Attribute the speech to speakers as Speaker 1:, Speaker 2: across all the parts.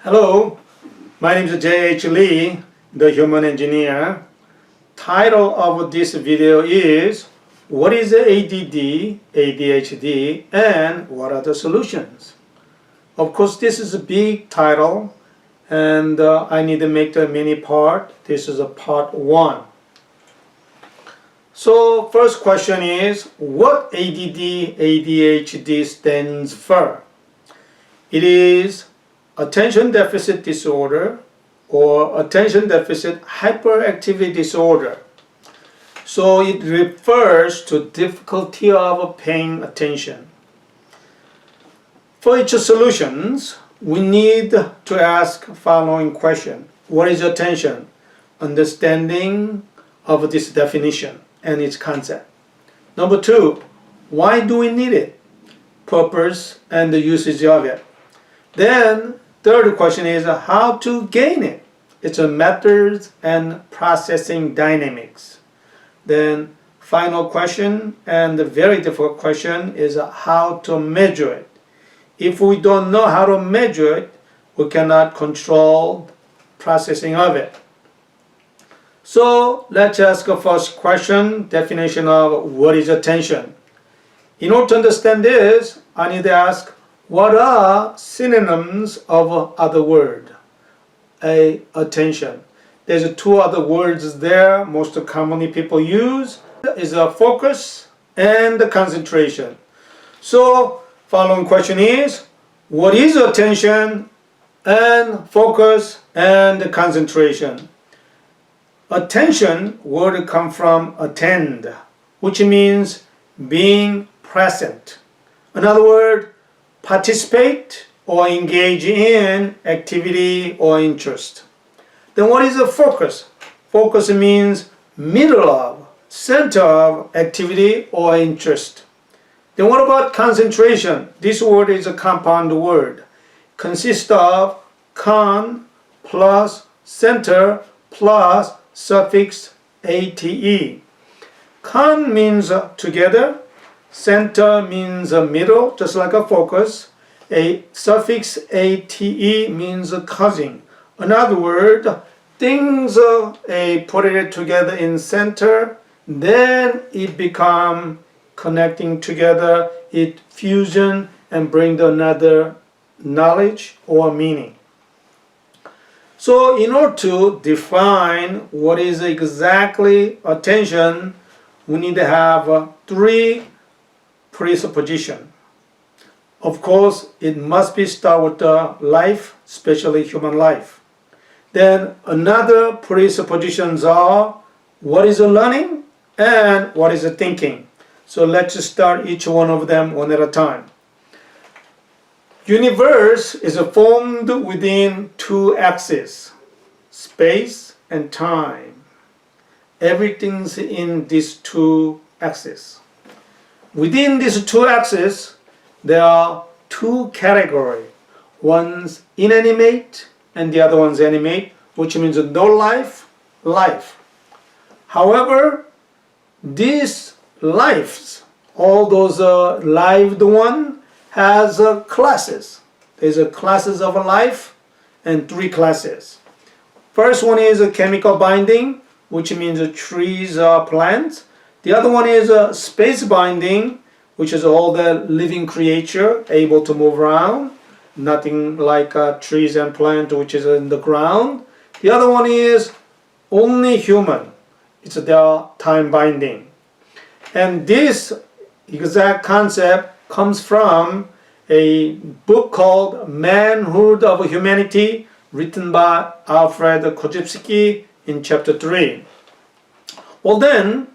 Speaker 1: Hello, my name is J.H. Lee, the human engineer. Title of this video is What is ADD, ADHD, and what are the solutions? Of course, this is a big title and I need to make the mini part. This is a part 1. So first question is, what ADD, ADHD stands for? It is attention deficit disorder or attention deficit hyperactivity disorder. So it refers to difficulty of paying attention. For each solutions, we need to ask following question. What is attention? Understanding of this definition and its concept. Number 2, why do we need it? Purpose and the usage of it. Then third question is how to gain it. It's a methods and processing dynamics. Then final question and the very difficult question is how to measure it. If we don't know how to measure it, we cannot control processing of it. So let's ask the first question, definition of what is attention. In order to understand this, I need to ask, what are synonyms of other word? Attention. There's 2 other words there most commonly people use is a focus and the concentration. So following question is, what is attention and focus and concentration? Attention word come from attend, which means being present. Another word, participate or engage in activity or interest. Then what is a focus? Focus means middle of, center of activity or interest. Then what about concentration? This word is a compound word. Consists of con plus center plus suffix ate. Con means together. Center means middle, just like a focus. A suffix ate means causing. Another word, things put it together in center, then it become connecting together, it fusion and bring another knowledge or meaning. So in order to define what is exactly attention, we need to have 3 presupposition. Of course, it must be start with the life, especially human life. Then another presuppositions are what is learning and what is thinking. So let's start each one of them one at a time. Universe is formed within 2 axes, space and time. Everything's in these 2 axes. Within these 2 axes, there are 2 categories. One's inanimate and the other one's animate, which means no life, life. However, these lives, all those lived one, has classes. There's classes of life and 3 classes. First one is chemical binding, which means trees or plants. The other one is space binding, which is all the living creature able to move around. Nothing like trees and plants, which is in the ground. The other one is only human. It's their time binding. And this exact concept comes from a book called Manhood of Humanity, written by Alfred Korzybski in chapter 3. Well then,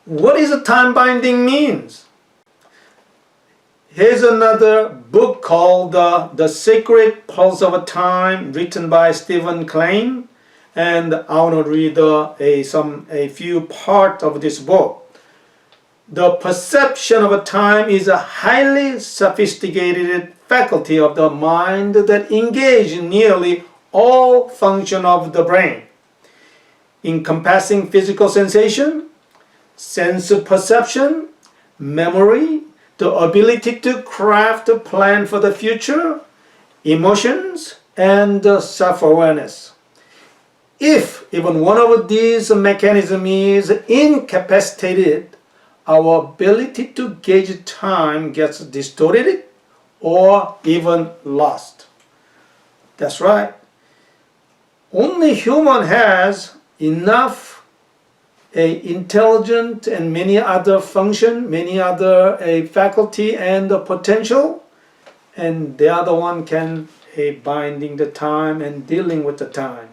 Speaker 1: what is a time binding means? Here's another book called The Sacred Pulse of Time, written by Stephen Klein, and I want to read a few parts of this book. The perception of time is a highly sophisticated faculty of the mind that engages nearly all function of the brain, encompassing physical sensation, sense perception, memory, the ability to craft a plan for the future, emotions, and self-awareness. If even one of these mechanisms is incapacitated, our ability to gauge time gets distorted or even lost. That's right. Only human has enough intelligent and many other function, many other faculty and potential, and the other one can binding the time and dealing with the time.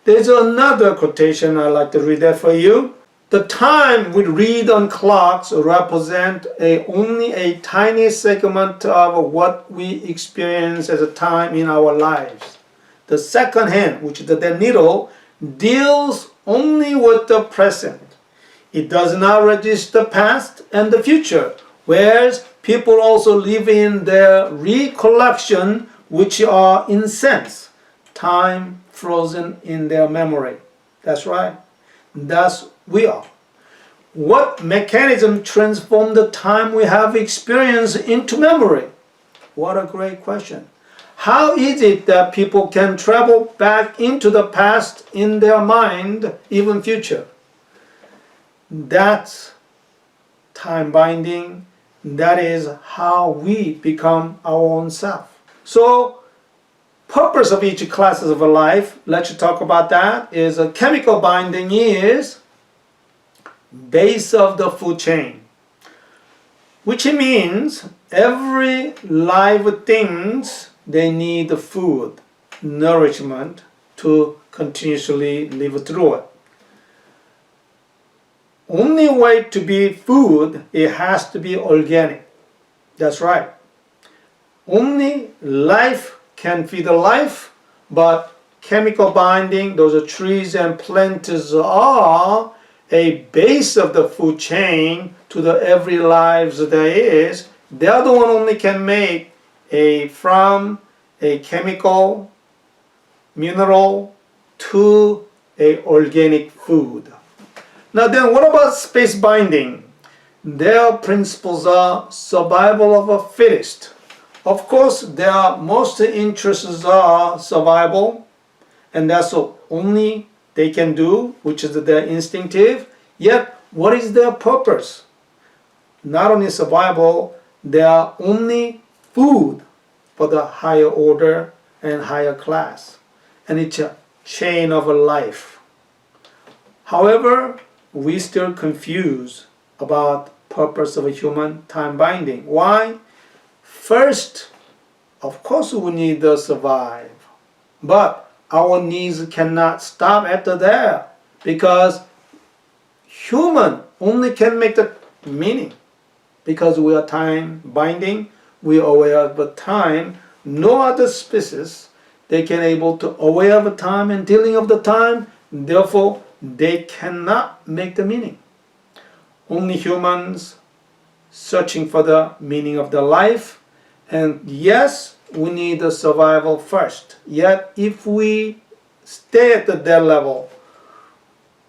Speaker 1: There's another quotation I'd like to read that for you. The time we read on clocks represent only a tiny segment of what we experience as a time in our lives. The second hand, which is the needle, deals only with the present. It does not register the past and the future, whereas people also live in their recollection, which are in sense time frozen in their memory. That's right. Thus we are. What mechanism transformed the time we have experienced into memory? What a great question. How is it that people can travel back into the past in their mind, even future? That's time binding. That is how we become our own self. So, purpose of each classes of life, let's talk about that, is a chemical binding is base of the food chain, which means every live things, they need food, nourishment to continuously live through it. Only way to be food, it has to be organic. That's right. Only life can feed the life, but chemical binding, those are trees and plants are a base of the food chain to the every lives there is. The other one only can make from a chemical, mineral to a organic food. Now then, what about space binding? Their principles are survival of a fittest. Of course, their most interests are survival, and that's the only they can do, which is their instinctive. Yet, what is their purpose? Not only survival, they are only food for the higher order and higher class. And it's a chain of a life. However, we still confused about purpose of a human time binding. Why? First, of course we need to survive. But our needs cannot stop after that, because human only can make the meaning. Because we are time binding, we are aware of the time. No other species, they can able to aware of the time and dealing of the time. Therefore, they cannot make the meaning. Only humans searching for the meaning of their life. And yes, we need the survival first. Yet, if we stay at that level,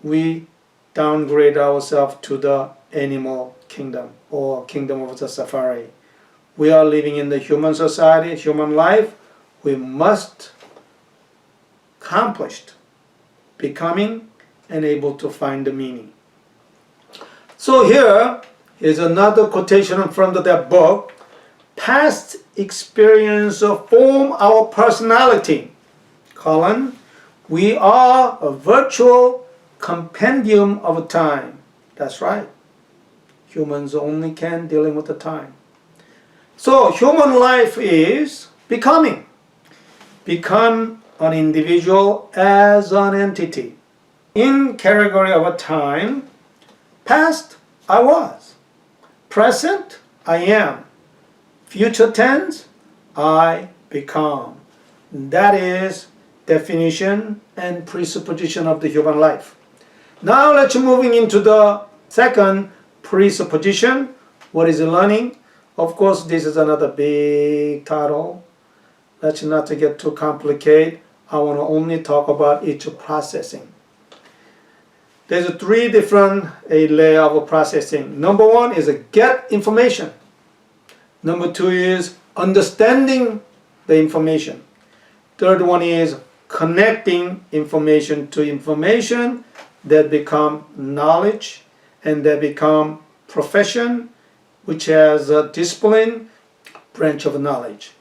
Speaker 1: we downgrade ourselves to the animal kingdom or kingdom of the safari. We are living in the human society, human life. We must accomplish becoming and able to find the meaning. So here is another quotation from that book. Past experience form our personality. We are a virtual compendium of time. That's right. Humans only can dealing with the time. So human life is becoming. Become an individual as an entity. In category of a time, past, I was. Present, I am. Future tense, I become. That is definition and presupposition of the human life. Now let's moving into the second presupposition. What is learning? Of course, this is another big title. Let's not to get too complicated. I want to only talk about each processing. There's three different layer of processing. Number one is get information. Number two is understanding the information. Third one is connecting information to information that become knowledge and that become profession, which has a discipline, branch of knowledge.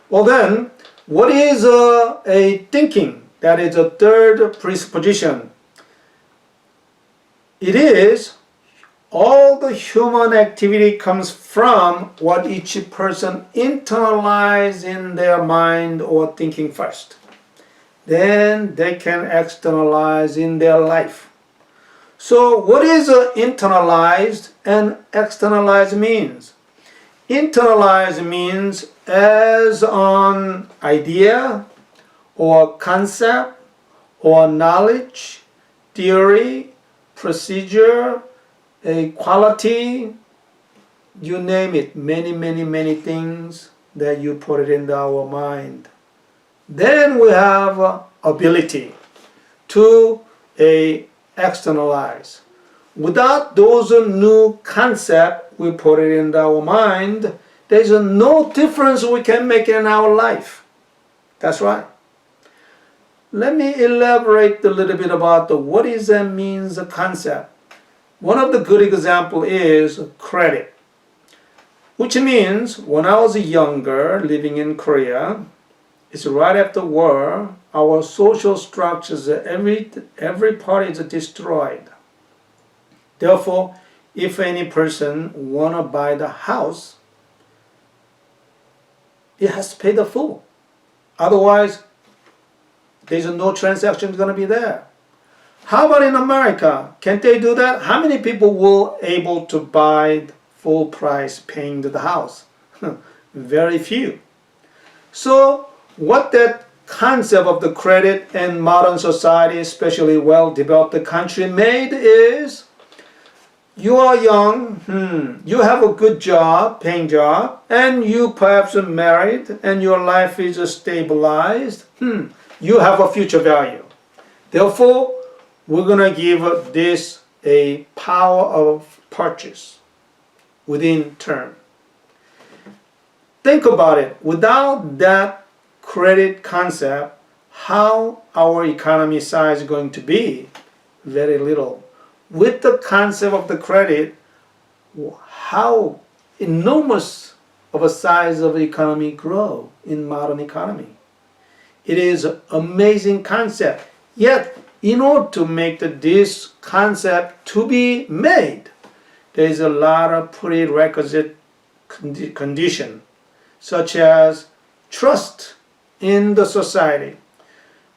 Speaker 1: Well then, what is a thinking? That is a third presupposition. It is all the human activity comes from what each person internalize in their mind or thinking first. Then they can externalize in their life. So what is internalized and externalized means? Internalized means as an idea or concept or knowledge, theory, procedure, a quality, you name it, many things that you put it in our mind. Then we have ability to externalize. Without those new concepts we put it in our mind, there's no difference we can make in our life. That's right. Let me elaborate a little bit about what is that means a concept. One of the good example is credit, which means when I was younger living in Korea, it's right after war, our social structures, every part is destroyed. Therefore, if any person want to buy the house, it has to pay the full. Otherwise, there's no transaction going to be there. How about in America? Can't they do that? How many people will able to buy full price paying the house? Very few. So what that concept of the credit and modern society, especially well-developed country, made is you are young, you have a good job, paying job, and you perhaps are married and your life is stabilized, you have a future value. Therefore, we're going to give this a power of purchase within term. Think about it. Without that credit concept, how our economy size is going to be? Very little. With the concept of the credit, how enormous of a size of the economy grow in modern economy. It is an amazing concept. Yet, in order to make this concept to be made, there is a lot of prerequisite condition, such as trust in the society,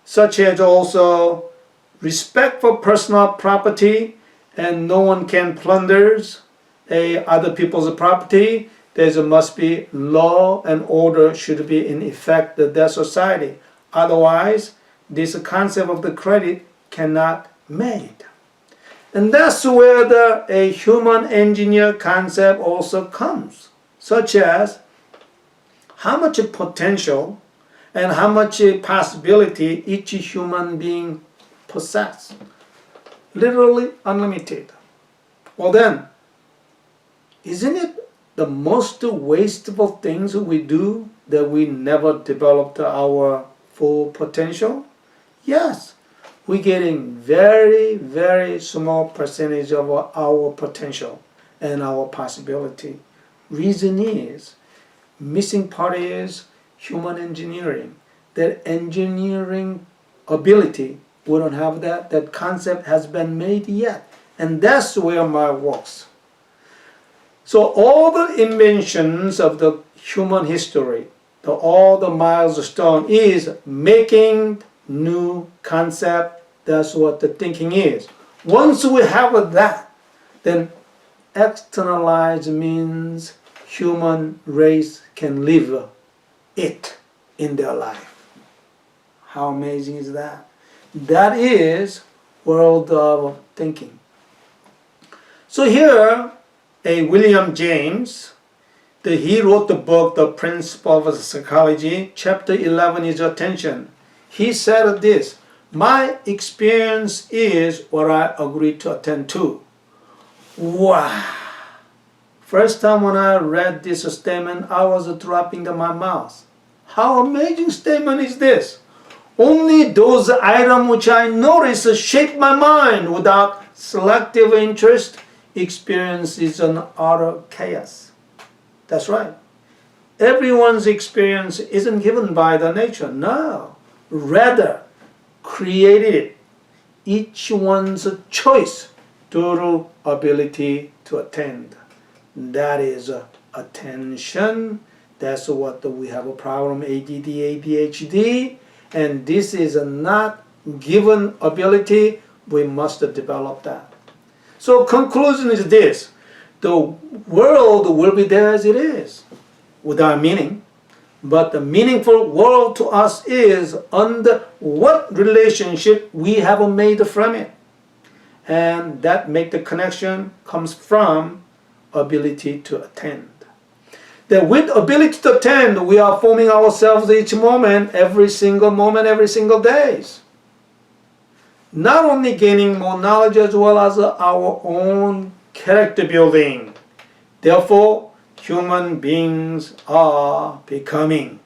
Speaker 1: such as also respect for personal property, and no one can plunder other people's property. There must be law and order should be in effect in that society. Otherwise, this concept of the credit cannot made. And that's where a human engineer concept also comes, such as how much potential and how much possibility each human being possesses. Literally unlimited. Well then, isn't it the most wasteful things we do that we never developed our full potential? Yes. We're getting very small percentage of our potential and our possibility. Reason is, missing part is human engineering. That engineering ability, we don't have that. That concept has been made yet. And that's where my works. So all the inventions of the human history, all the milestone is making new concept. That's what the thinking is. Once we have that, then externalize means human race can live it in their life. How amazing is that? That is world of thinking. So here, William James, he wrote the book, The Principle of Psychology. Chapter 11 is attention. He said this, my experience is what I agree to attend to. Wow! First time when I read this statement, I was dropping my mouth. How amazing statement is this? Only those items which I notice shape my mind. Without selective interest, experience is an utter chaos. That's right. Everyone's experience isn't given by the nature. No. Rather, created it. Each one's choice through ability to attend. That is attention. That's what we have a problem, ADD, ADHD. And this is a not given ability. We must develop that. So conclusion is this. The world will be there as it is, without meaning. But the meaningful world to us is under what relationship we have made from it. And that make the connection comes from ability to attend. That with ability to attend, we are forming ourselves each moment, every single day. Not only gaining more knowledge as well as our own character building. Therefore, human beings are becoming.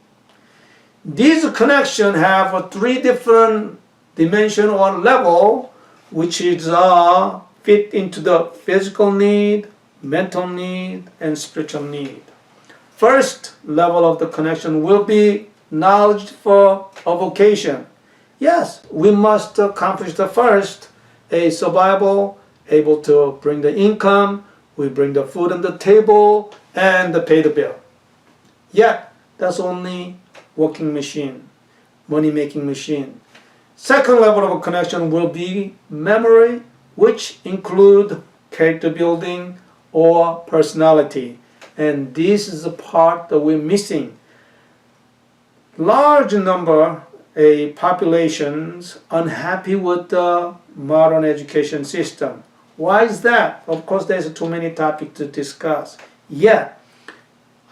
Speaker 1: These connections have three different dimensions or level, which is fit into the physical need, mental need, and spiritual need. First level of the connection will be knowledge for a vocation. Yes, we must accomplish the first, a survival, able to bring the income, we bring the food on the table, and pay the bill. Yet, that's only working machine, money-making machine. Second level of a connection will be memory, which include character building or personality. And this is the part that we're missing. Large number populations unhappy with the modern education system. Why is that? Of course, there's too many topics to discuss. Yet,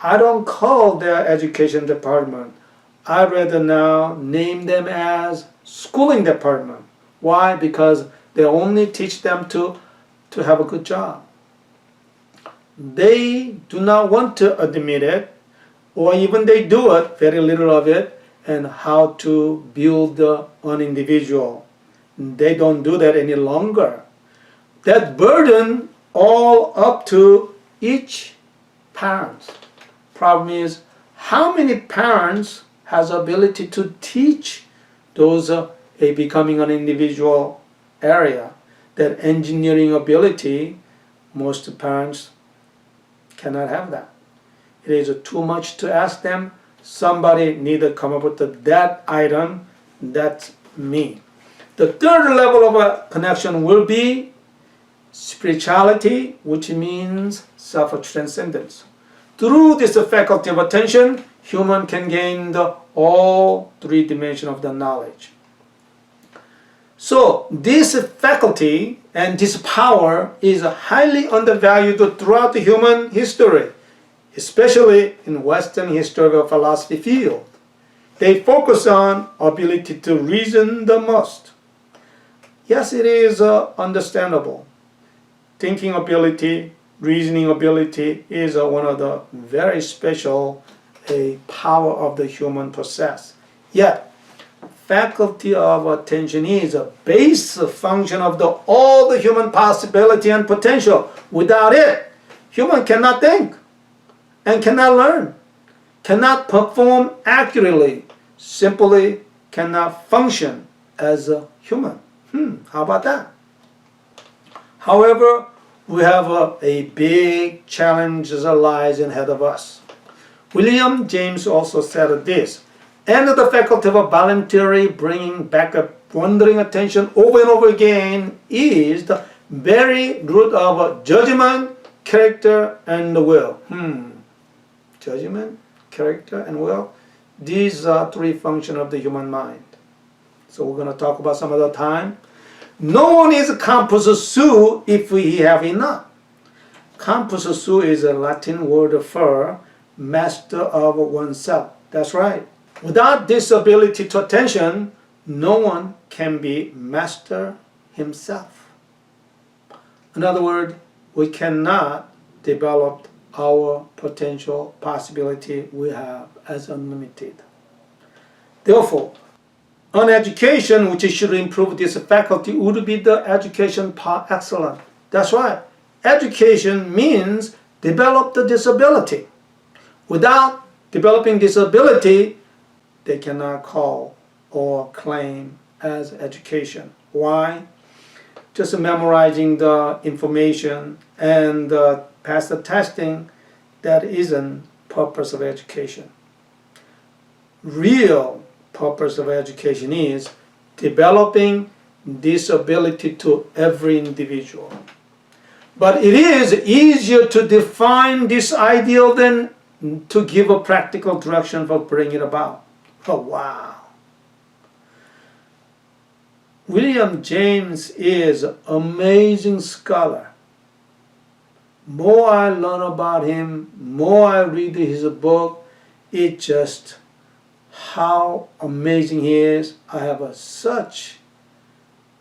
Speaker 1: I don't call their education department. I'd rather now name them as schooling department. Why? Because they only teach them to have a good job. They do not want to admit it, or even they do it, very little of it, and how to build an individual. They don't do that any longer. That burden all up to each parent. Problem is, how many parents has ability to teach those becoming an individual area? That engineering ability, most parents cannot have that. It is too much to ask them. Somebody need to come up with that item. That's me. The third level of a connection will be spirituality, which means self-transcendence. Through this faculty of attention, human can gain all three dimensions of the knowledge. So this faculty and this power is highly undervalued throughout the human history, especially in Western historical philosophy field. They focus on ability to reason the most. Yes, it is understandable. Thinking ability, reasoning ability is one of the very special power of the human possess. Yet, faculty of attention is a base function of all the human possibility and potential. Without it, human cannot think and cannot learn, cannot perform accurately, simply cannot function as a human. How about that? However, we have a big challenge that lies ahead of us. William James also said this, and the faculty of voluntary bringing back a wandering attention over and over again is the very root of judgment, character, and the will. Judgment, character, and will. These are three functions of the human mind. So we're going to talk about some other time. No one is compos sui if we have enough. Compos sui is a Latin word for master of oneself. That's right. Without this ability to attention, no one can be master himself. In other words, we cannot develop our potential possibility we have as unlimited. Therefore, An education which should improve this faculty would be the education par excellence. That's right. Education means develop the disability. Without developing disability, they cannot call or claim as education. Why? Just memorizing the information and pass the testing, that isn't purpose of education. Real purpose of education is developing disability to every individual. But it is easier to define this ideal than to give a practical direction for bringing it about. Oh, wow. William James is an amazing scholar. More I learn about him, more I read his book, it's just how amazing he is. I have such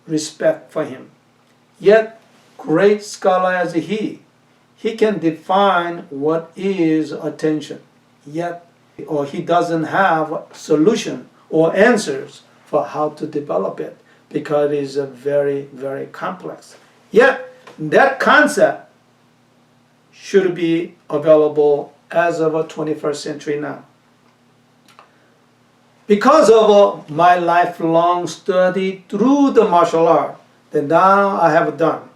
Speaker 1: respect for him. Yet, great scholar as he can define what is attention. Yet, or he doesn't have solution or answers for how to develop it, because it is very, very complex. Yet, that concept should be available as of a 21st century now. Because of my lifelong study through the martial art that now I have done,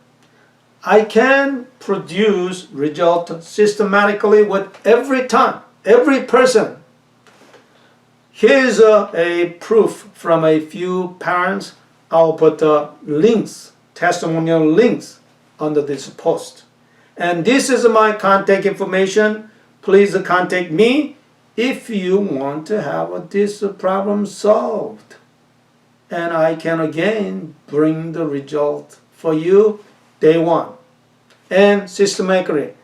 Speaker 1: I can produce results systematically with every time, every person. Here's a proof from a few parents. I'll put links, testimonial links under this post. And this is my contact information. Please contact me if you want to have this problem solved. And I can again bring the result for you day one. And systematically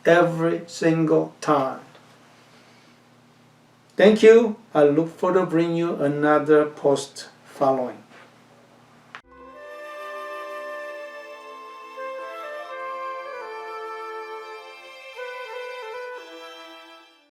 Speaker 1: every single time. Thank you. I look forward to bring you another post following.